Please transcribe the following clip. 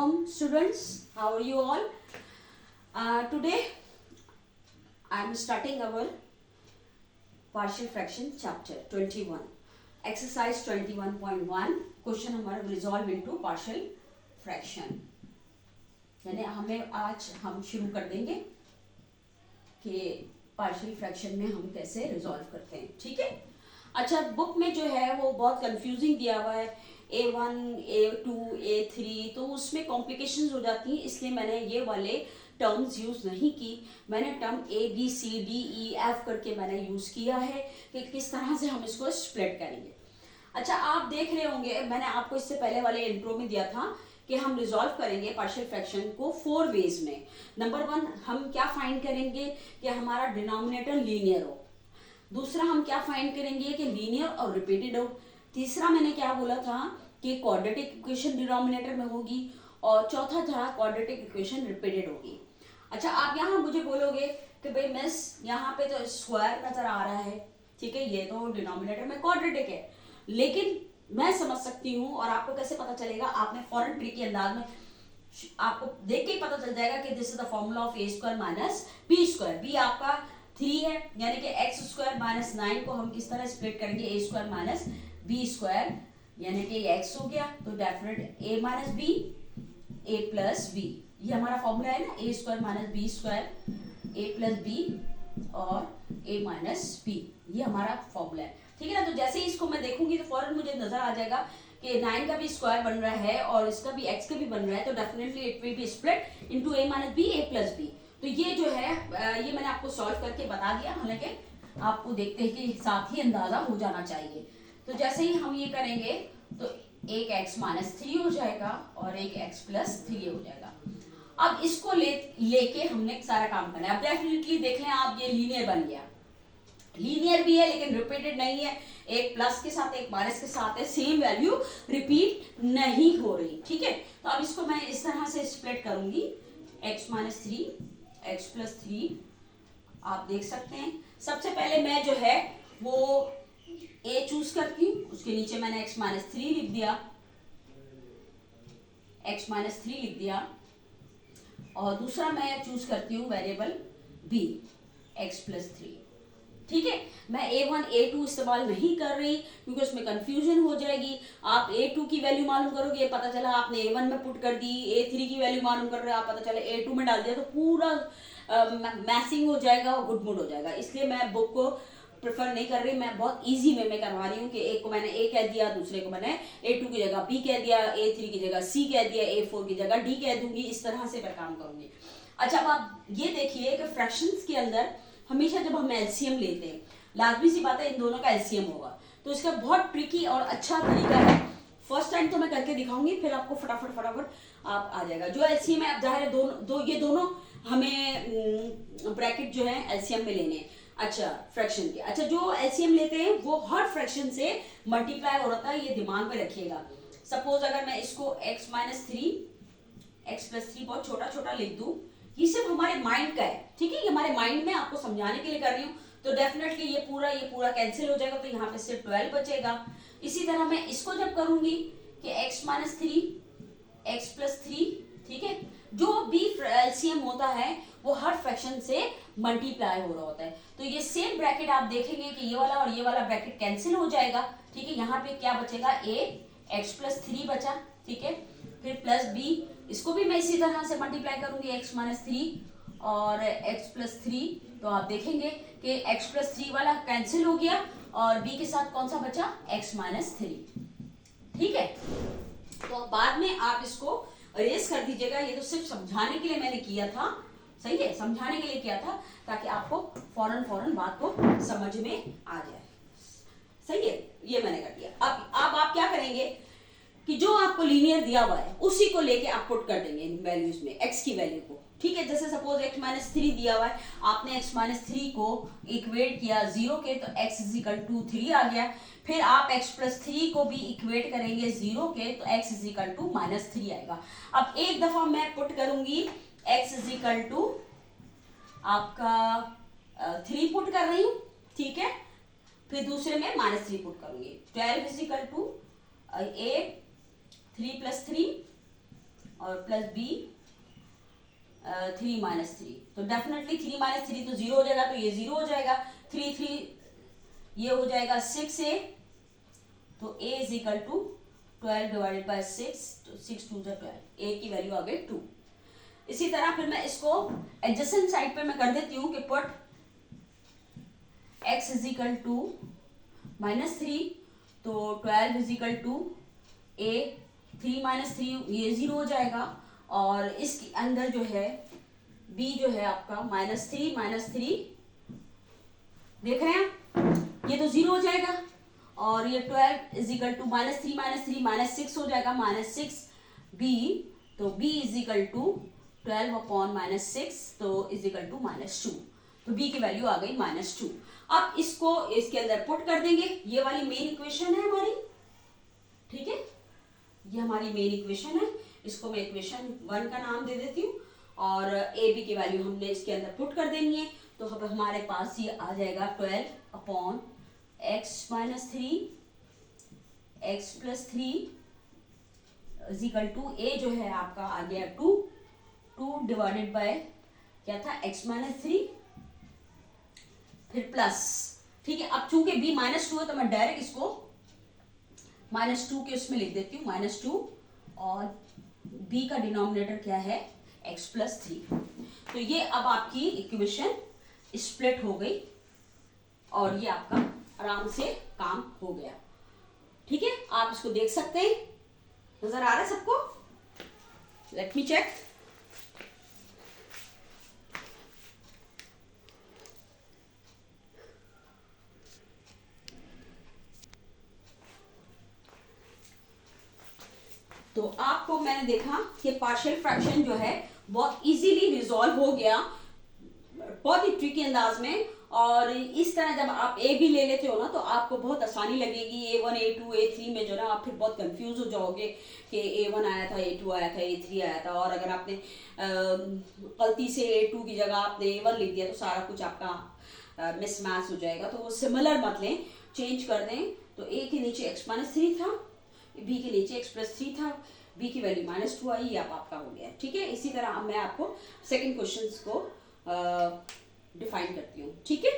Welcome students, how are you all? Today I am starting our partial fraction chapter 21. Exercise 21.1 question हमारा resolve into partial fraction. यानी हम शुरू कर देंगे कि partial fraction में हम कैसे resolve करते हैं, ठीक है? अच्छा, बुक में जो है वो बहुत कंफ्यूजिंग दिया हुआ है, A1, A2, A3, तो उसमें कॉम्प्लिकेशंस हो जाती हैं, इसलिए मैंने ये वाले टर्म्स यूज़ नहीं की। मैंने टर्म ABCDEF करके मैंने यूज़ किया है कि किस तरह से हम इसको स्प्लिट करेंगे। अच्छा, आप देख रहे होंगे, मैंने आपको इससे पहले वाले इंट्रो में दिया था कि हम रिजॉल्व करेंगे पार्शियल फ्रैक्शन को 4 वेज में। नंबर 1, हम क्या फाइंड करेंगे कि हमारा डिनोमिनेटर लीनियर हो। दूसरा, हम क्या फाइंड करेंगे कि लीनियर और रिपीटेड हो। तीसरा, मैंने क्या बोला था कि क्वाड्रेटिक इक्वेशन डिनोमिनेटर में होगी। और चौथा था क्वाड्रेटिक इक्वेशन रिपीटेड होगी। अच्छा, आप यहाँ मुझे बोलोगे कि भाई मिस यहाँ पे तो स्क्वायर नजर आ रहा है, ठीक है, ये तो डिनोमिनेटर में क्वाड्रेटिक है, लेकिन मैं समझ सकती हूँ। और आपको कैसे पता चलेगा? आपने फॉरेन ट्री के अंदाज में आपको देख के ही पता चल जाएगा कि this is the formula of A square minus B square. B आपका 3 है, यानी कि एक्स स्क्वायर माइनस 9 को हम किस तरह स्प्लिट करेंगे? ए स्क्वायर माइनस बी स्क्वायर, यानी कि ये एक्स हो गया तो definite A minus B, A plus B, ये हमारा फॉर्मूला है ना, ए स्क्वायर माइनस बी स्क्वायर, ए प्लस बी और ए माइनस बी, ये हमारा फॉर्मूला है, ठीक है ना। तो जैसे ही इसको मैं देखूंगी तो फौरन मुझे नजर आ जाएगा कि 9 का भी स्क्वायर बन रहा है और इसका भी एक्स का भी बन रहा है, तो definitely it will be split into A minus B, A plus B. तो ये जो है ये मैंने आपको सॉल्व करके बता दिया, हालांकि आपको देखते ही साथ ही अंदाजा हो जाना चाहिए। तो जैसे ही हम ये करेंगे तो एक x माइनस 3 हो जाएगा और एक x प्लस 3 हो जाएगा। अब इसको लेके हमने सारा काम करना है। अब डेफिनेटली देख लें आप, ये लीनियर बन गया, लीनियर भी है लेकिन रिपीटेड नहीं है, एक प्लस के साथ एक माइनस के साथ है, सेम वैल्यू रिपीट नहीं हो रही, ठीक है। तो अब इसको मैं इस तरह से स्प्लिट करूंगी, x माइनस 3, x प्लस 3, आप देख सकते हैं। सबसे पहले मैं जो है वो a चूज करती हूँ, उसके नीचे मैंने x माइनस 3 लिख दिया, x माइनस 3 लिख दिया। और दूसरा मैं चूज करती हूँ वेरिएबल b, x प्लस 3, ठीक है। मैं a1 a2 इस्तेमाल नहीं कर रही क्योंकि उसमें कंफ्यूजन हो जाएगी। आप a2 की वैल्यू मालूम करोगे, पता चला आपने a1 में पुट कर दी, a3 की वैल्यू मालूम कर रहे हो, आप पता चला a2 में डाल दिया, तो पूरा मैसिंग हो जाएगा और गुडमुड हो जाएगा। इसलिए मैं बुक को प्रेफर नहीं कर रही, मैं बहुत इजी वे में करवा रही हूँ कि एक को मैंने ए कह दिया, दूसरे को मैंने a2 की जगह b कह दिया, a3 की जगह c कह दिया, a4 की जगह d कह दूंगी, इस तरह से मैं काम करूंगी। अच्छा, अब आप ये देखिए कि फ्रैक्शंस के अंदर हमेशा जब हम एलसीएम लेते हैं, लाजमी सी बात है इन दोनों का एलसीएम होगा, तो इसका बहुत ट्रिकी और अच्छा तरीका है। फर्स्ट टाइम तो मैं करके दिखाऊंगी, फिर आपको फटाफट आप आ जाएगा। जो एलसीएम है, अब जाहिर है ये दोनों हमें ब्रैकेट जो है एलसीएम में लेने हैं। अच्छा, फ्रैक्शन के, अच्छा जो एलसीएम लेते हैं वो हर फ्रैक्शन से मल्टीप्लाई हो रहा है, ये दिमाग में रखिएगा। सपोज अगर मैं इसको x माइनस 3, x प्लस 3 बहुत छोटा छोटा लिख दूं, ये सिर्फ हमारे माइंड का है, ठीक है, ये हमारे माइंड में आपको समझाने के लिए कर रही हूँ। तो डेफिनेटली ये पूरा कैंसिल हो जाएगा, तो यहाँ पे सिर्फ 12 बचेगा। इसी तरह मैं इसको जब करूंगी कि x माइनस 3, x प्लस 3, ठीक है, जो भी एलसीएम होता है वो हर फ्रैक्शन से मल्टीप्लाई हो रहा होता है। तो ये सेम ब्रैकेट आप देखेंगे कि ये वाला और ये वाला ब्रैकेट कैंसिल हो जाएगा, ठीक है। यहाँ पे क्या बचेगा? a, x प्लस 3 बचा, ठीक है, फिर प्लस b, इसको भी मैं इसी तरह से मल्टीप्लाई करूंगी, x माइनस 3 और x प्लस 3, तो आप देखेंगे कि x प्लस 3 वाला कैंसिल हो गया और b के साथ कौन सा बचा? x माइनस 3, ठीक है। तो बाद में आप इसको अरेज कर दीजिएगा, ये तो सिर्फ समझाने के लिए मैंने किया था, सही है, समझाने के लिए किया था ताकि आपको फौरन बात को समझ में आ जाए, सही है, ये मैंने कर दिया। अब आप क्या करेंगे कि जो आपको लीनियर दिया हुआ है उसी को लेके आप पुट कर देंगे इन वैल्यूज में, x की वैल्यू को, ठीक है। जैसे सपोज x माइनस 3 दिया हुआ है, आपने x माइनस 3 को इक्वेट किया 0 के, तो x इज इक्वल टू 3 आ गया। फिर आप x प्लस 3 को भी इक्वेट करेंगे 0 के, तो x is equal to minus 3 आएगा। अब एक दफा मैं पुट करूंगी x इज इक्वल टू आपका 3 पुट कर रही हूँ, ठीक है, फिर दूसरे में माइनस 3 पुट करूंगी, 12 इज इक्वल टू 8, 3 प्लस 3 और प्लस बी 3 माइनस 3, तो डेफिनेटली 3 माइनस 3 तो 0 हो जाएगा, तो ये 0 हो जाएगा। 3 3 ये हो जाएगा 6a, तो a is equal to 12 divided by 6, तो 6 2 जा 12, a की वैल्यू आ गई 2। इसी तरह फिर मैं इसको एडजेसेंट साइड पे मैं कर देती हूँ कि put x is equal to minus 3, तो 12 is equal to a 3 minus 3, ये 0 हो जाएगा, और इसके अंदर जो है b जो है आपका माइनस 3 देख रहे हैं, ये तो 0 हो जाएगा, और ये 12 is equal to minus 3 minus 6 हो जाएगा, माइनस 6 b, तो b is equal to 12 upon minus 6, तो इज इक्वल टू माइनस 2, तो b की वैल्यू आ गई माइनस 2। अब इसको इसके अंदर पुट कर देंगे, ये वाली मेन इक्वेशन है हमारी, ठीक है, ये हमारी मेन इक्वेशन है, इसको मैं इक्वेशन 1 का नाम दे देती हूँ, और ए बी की वैल्यू हमने इसके अंदर पुट कर देनी है, तो अब हमारे पास ये आ जाएगा 12 upon x minus 3 x plus 3 is equal to a जो है आपका आ गया 2 डिवाइडेड बाय क्या था एक्स माइनस 3, फिर प्लस, ठीक है। अब चूंकि b माइनस 2 है तो मैं डायरेक्ट इसको माइनस 2 के उसमें लिख देती हूँ, माइनस 2, और b का डिनोमिनेटर क्या है x प्लस 3, तो ये अब आपकी इक्वेशन स्प्लिट हो गई, और ये आपका आराम से काम हो गया, ठीक है। आप इसको देख सकते हैं, नजर आ रहा है सबको? Let me check. तो आपको मैंने देखा कि पार्शियल फ्रैक्शन जो है बहुत इजीली रिजॉल्व हो गया, बहुत ही ट्रिकी अंदाज में, और इस तरह जब आप ए भी ले लेते हो ना तो आपको बहुत आसानी लगेगी। A1 A2 A3 में जो ना आप फिर बहुत कंफ्यूज हो जाओगे कि A1 आया था, A2 आया था, A3 आया था, और अगर आपने गलती से A2 की जगह आपने A1 लिख दिया तो सारा कुछ आपका मिसमैच हो जाएगा। तो वो सिमिलर मत लें, चेंज कर दें। तो A के नीचे x माइनस 3 था, b के नीचे x प्लस 3 था, b की वैल्यू माइनस 2 आई, ये आपका हो गया, ठीक है। इसी तरह मैं आपको सेकंड क्वेश्चन को डिफाइन करती हूँ, ठीक है।